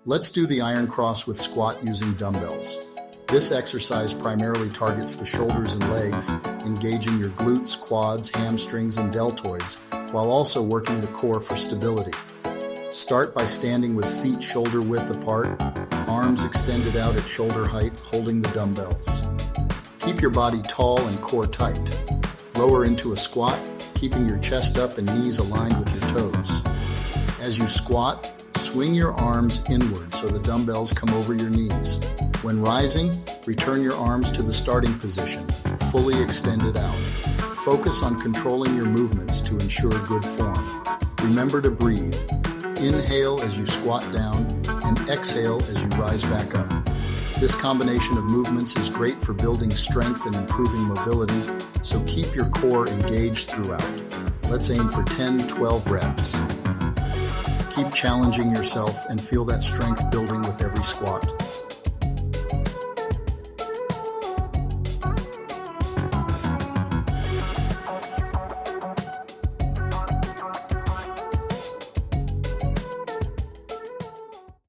Let's do the iron cross with squat using dumbbells. This exercise primarily targets the shoulders and legs, engaging your glutes, quads, hamstrings, and deltoids, while also working the core for stability. Start by standing with feet shoulder width apart, arms extended out at shoulder height, holding the dumbbells. Keep your body tall and core tight. Lower into a squat, keeping your chest up and knees aligned with your toes. As you squat, swing your arms inward so the dumbbells come over your knees. When rising, return your arms to the starting position, fully extended out. Focus on controlling your movements to ensure good form. Remember to breathe. Inhale as you squat down and exhale as you rise back up. This combination of movements is great for building strength and improving mobility, so keep your core engaged throughout. Let's aim for 10-12 reps. Keep challenging yourself and feel that strength building with every squat.